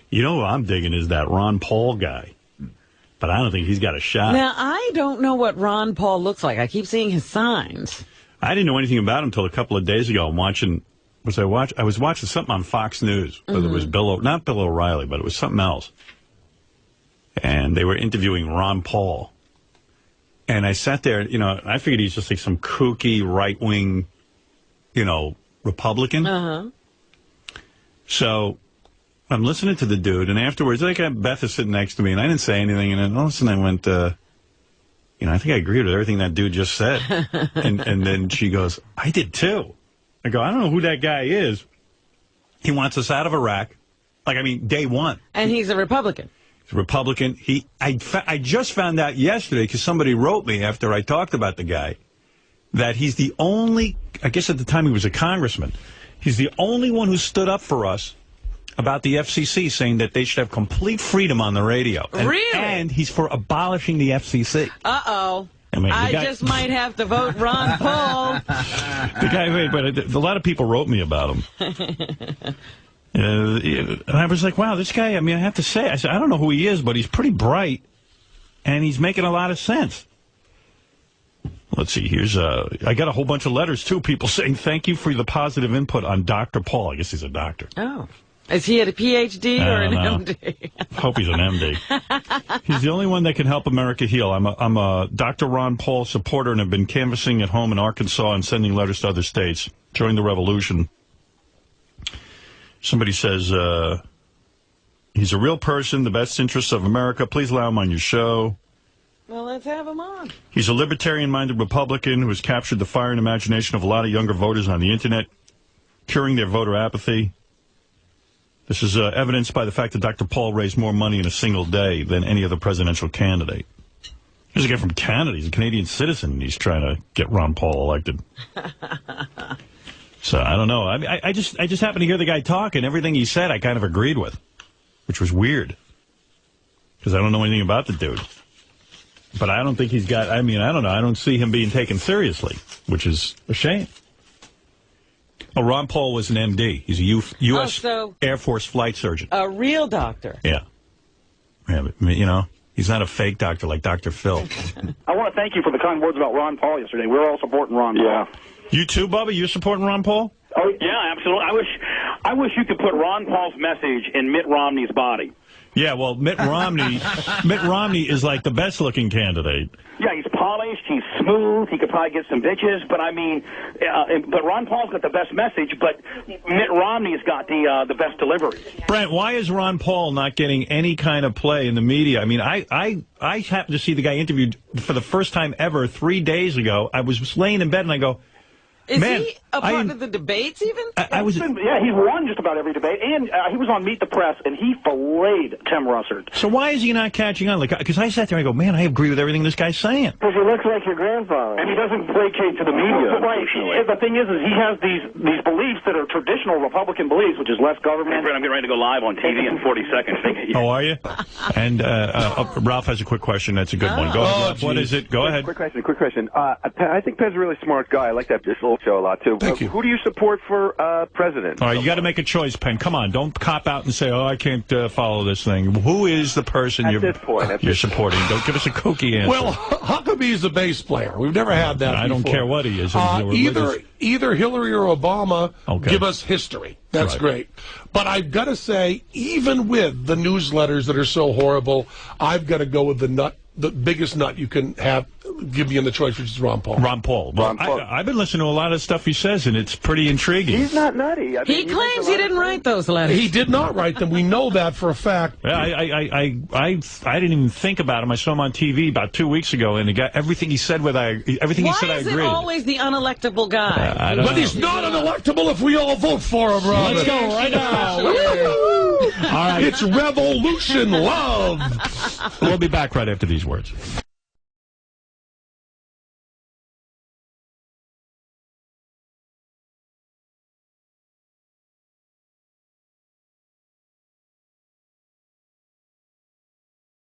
You know who I'm digging is that Ron Paul guy. But I don't think he's got a shot. Now, I don't know what Ron Paul looks like. I keep seeing his signs. I didn't know anything about him until a couple of days ago. I was watching something on Fox News. Whether it was not Bill O'Reilly, but it was something else. And they were interviewing Ron Paul. And I sat there, I figured he's just like some kooky right-wing, Republican. So I'm listening to the dude, and afterwards, Beth is sitting next to me, and I didn't say anything, and then all of a sudden I went, I think I agreed with everything that dude just said. and then she goes, I did too. I go, I don't know who that guy is. He wants us out of Iraq. Day one. And he's a Republican. He's a Republican. I just found out yesterday, because somebody wrote me after I talked about the guy, that he's the only, I guess at the time he was a congressman, he's the only one who stood up for us about the FCC, saying that they should have complete freedom on the radio. Really? And he's for abolishing the FCC. Uh-oh. I just might have to vote Ron Paul. The guy, but a lot of people wrote me about him. And I was like, wow, this guy, I have to say, I said, I don't know who he is, but he's pretty bright, and he's making a lot of sense. Let's see, I got a whole bunch of letters, too, people saying thank you for the positive input on Dr. Paul. I guess he's a doctor. Oh. Is he a PhD or an MD? Hope he's an MD. He's the only one that can help America heal. I'm a Dr. Ron Paul supporter and have been canvassing at home in Arkansas and sending letters to other states during the revolution. Somebody says, he's a real person, the best interests of America. Please allow him on your show. Well, let's have him on. He's a libertarian-minded Republican who has captured the fire and imagination of a lot of younger voters on the Internet, curing their voter apathy. This is evidenced by the fact that Dr. Paul raised more money in a single day than any other presidential candidate. Here's a guy from Canada. He's a Canadian citizen, and he's trying to get Ron Paul elected. So, I don't know. I just happened to hear the guy talk, and everything he said I kind of agreed with, which was weird, because I don't know anything about the dude. But I don't think he's got, I don't know. I don't see him being taken seriously, which is a shame. Oh, Ron Paul was an MD. He's a U.S. Air Force flight surgeon. A real doctor. Yeah. Yeah, but, he's not a fake doctor like Dr. Phil. I want to thank you for the kind words about Ron Paul yesterday. We were all supporting Ron Paul. You too, Bubba? You supporting Ron Paul? Oh, yeah, absolutely. I wish you could put Ron Paul's message in Mitt Romney's body. Yeah, well, Mitt Romney is like the best-looking candidate. Yeah, he's polished, he's smooth, he could probably get some bitches, but but Ron Paul's got the best message, but Mitt Romney's got the best delivery. Brent, why is Ron Paul not getting any kind of play in the media? I happened to see the guy interviewed for the first time ever 3 days ago. I was laying in bed and I go, Is he a part of the debates even? He's won just about every debate, and he was on Meet the Press, and he filleted Tim Russert. So why is he not catching on? Because I sat there and I go, man, I agree with everything this guy's saying. Because he looks like your grandfather. And he doesn't placate to the media. Right. The thing is he has these beliefs that are traditional Republican beliefs, which is less government. I'm getting ready to go live on TV in 40 seconds. Oh, are you? And Ralph has a quick question. That's a good one. Go ahead, Ralph. What is it? Go ahead. Quick question. I think Pez is a really smart guy. I like that little show a lot, too. Thank you. Who do you support for president? All right, you got to make a choice, Penn. Come on, don't cop out and say, oh, I can't follow this thing. Who is the person you're supporting? Don't give us a kooky answer. Well, Huckabee's a bass player. We've never had that I don't before. care what he is. Either Hillary or Obama give us history. That's right. Great. But I've got to say, even with the newsletters that are so horrible, I've got to go with the biggest nut you can have. Give me in the choice, which is Ron Paul. Ron Paul. Well, I've been listening to a lot of stuff he says, and it's pretty intriguing. He's not nutty. He claims he didn't write those letters. He did not write them. We know that for a fact. Yeah, I didn't even think about him. I saw him on TV about 2 weeks ago, and everything he said everything he said I agreed. Why is it always the unelectable guy? But he's not unelectable if we all vote for him, Robin. Let's go right now. All right. It's revolution love. We'll be back right after these words.